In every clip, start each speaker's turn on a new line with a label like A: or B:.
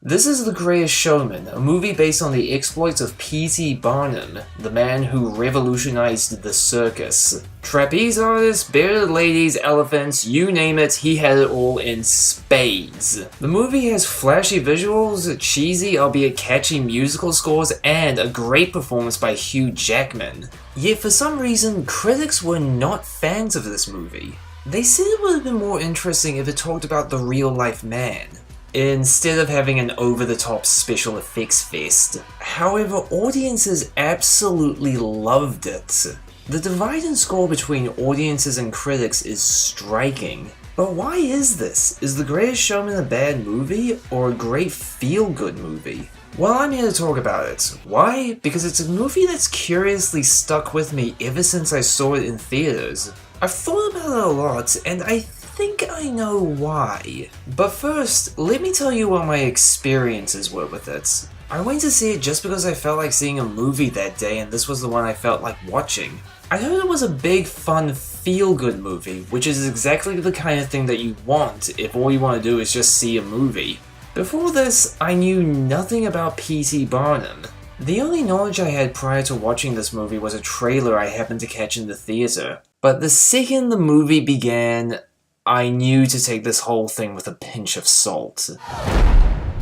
A: This is The Greatest Showman, a movie based on the exploits of P.T. Barnum, the man who revolutionized the circus. Trapeze artists, bearded ladies, elephants, you name it, he had it all in spades. The movie has flashy visuals, cheesy albeit catchy musical scores, and a great performance by Hugh Jackman. Yet for some reason, critics were not fans of this movie. They said it would have been more interesting if it talked about the real-life man, instead of having an over-the-top special effects fest. However, audiences absolutely loved it. The divide in score between audiences and critics is striking. But why is this? Is The Greatest Showman a bad movie, or a great feel-good movie? Well, I'm here to talk about it. Why? Because it's a movie that's curiously stuck with me ever since I saw it in theaters. I've thought about it a lot, and I think I know why. But first, let me tell you what my experiences were with it. I went to see it just because I felt like seeing a movie that day, and this was the one I felt like watching. I heard it was a big, fun, feel-good movie, which is exactly the kind of thing that you want if all you want to do is just see a movie. Before this, I knew nothing about P.T. Barnum. The only knowledge I had prior to watching this movie was a trailer I happened to catch in the theater. But the second the movie began, I knew to take this whole thing with a pinch of salt.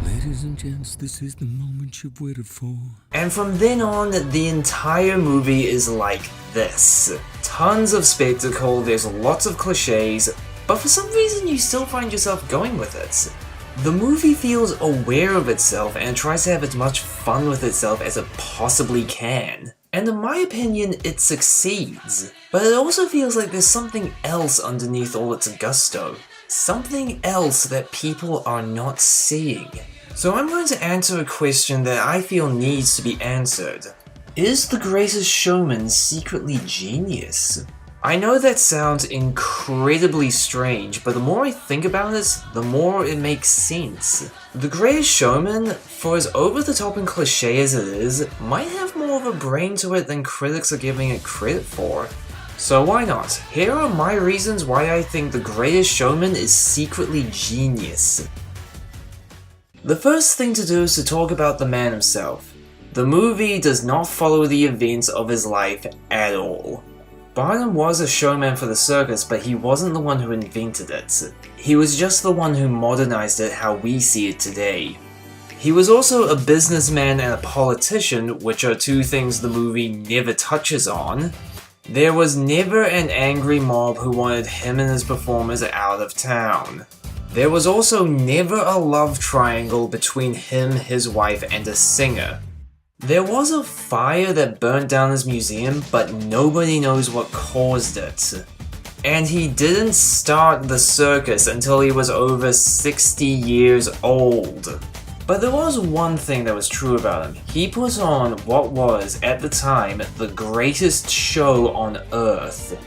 B: Ladies and gents, this is the moment you've waited for.
A: And from then on, the entire movie is like this. Tons of spectacle, there's lots of cliches, but for some reason you still find yourself going with it. The movie feels aware of itself and tries to have as much fun with itself as it possibly can. And in my opinion, it succeeds. But it also feels like there's something else underneath all its gusto. Something else that people are not seeing. So I'm going to answer a question that I feel needs to be answered. Is The Greatest Showman secretly genius? I know that sounds incredibly strange, but the more I think about it, the more it makes sense. The Greatest Showman, for as over-the-top and cliché as it is, might have more of a brain to it than critics are giving it credit for. So why not? Here are my reasons why I think The Greatest Showman is secretly genius. The first thing to do is to talk about the man himself. The movie does not follow the events of his life at all. Barnum was a showman for the circus, but he wasn't the one who invented it. He was just the one who modernized it how we see it today. He was also a businessman and a politician, which are two things the movie never touches on. There was never an angry mob who wanted him and his performers out of town. There was also never a love triangle between him, his wife, and a singer. There was a fire that burnt down his museum, but nobody knows what caused it. And he didn't start the circus until he was over 60 years old. But there was one thing that was true about him. He put on what was, at the time, the greatest show on Earth.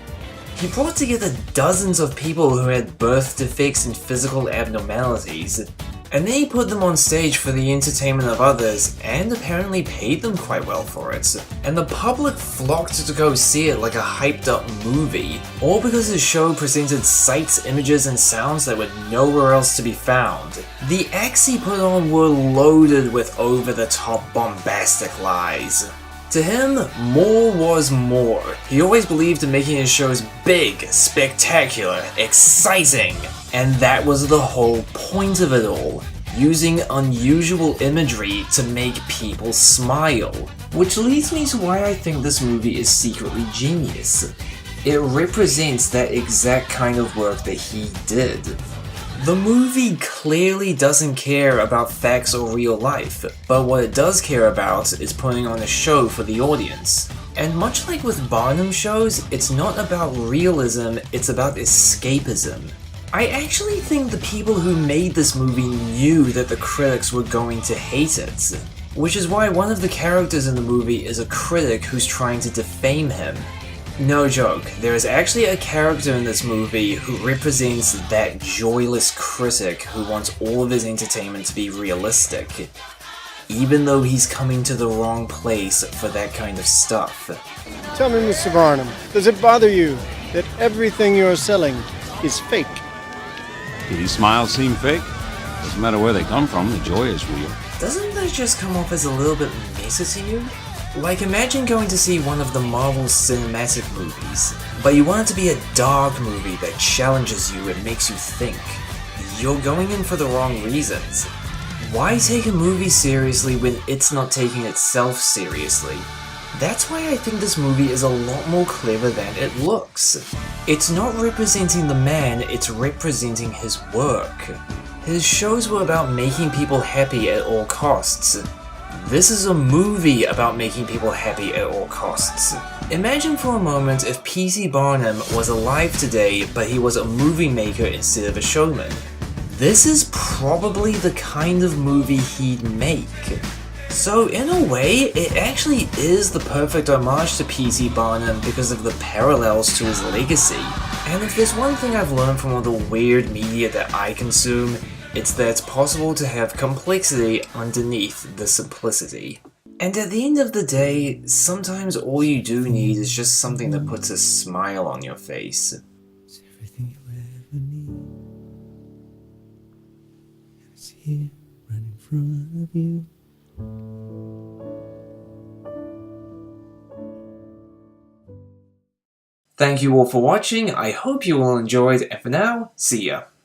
A: He brought together dozens of people who had birth defects and physical abnormalities, and then he put them on stage for the entertainment of others, and apparently paid them quite well for it. And the public flocked to go see it like a hyped up movie, all because his show presented sights, images, and sounds that were nowhere else to be found. The acts he put on were loaded with over-the-top bombastic lies. To him, more was more. He always believed in making his shows big, spectacular, exciting. And that was the whole point of it all, using unusual imagery to make people smile. Which leads me to why I think this movie is secretly genius. It represents that exact kind of work that he did. The movie clearly doesn't care about facts or real life, but what it does care about is putting on a show for the audience. And much like with Barnum shows, it's not about realism, it's about escapism. I actually think the people who made this movie knew that the critics were going to hate it. Which is why one of the characters in the movie is a critic who's trying to defame him. No joke, there is actually a character in this movie who represents that joyless critic who wants all of his entertainment to be realistic, even though he's coming to the wrong place for that kind of stuff.
C: Tell me, Mr. Barnum, does it bother you that everything you're selling is fake?
D: Did his smile seem fake? Doesn't matter where they come from, the joy is real.
A: Doesn't that just come off as a little bit meta to you? Like, imagine going to see one of the Marvel Cinematic movies, but you want it to be a dark movie that challenges you and makes you think. You're going in for the wrong reasons. Why take a movie seriously when it's not taking itself seriously? That's why I think this movie is a lot more clever than it looks. It's not representing the man, it's representing his work. His shows were about making people happy at all costs. This is a movie about making people happy at all costs. Imagine for a moment if P.T. Barnum was alive today, but he was a movie maker instead of a showman. This is probably the kind of movie he'd make. So in a way, it actually is the perfect homage to P.T. Barnum because of the parallels to his legacy. And if there's one thing I've learned from all the weird media that I consume, it's that it's possible to have complexity underneath the simplicity. And at the end of the day, sometimes all you do need is just something that puts a smile on your face.
B: It's everything you ever need. And it's here, right in front of you.
A: Thank you all for watching, I hope you all enjoyed, and for now, see ya.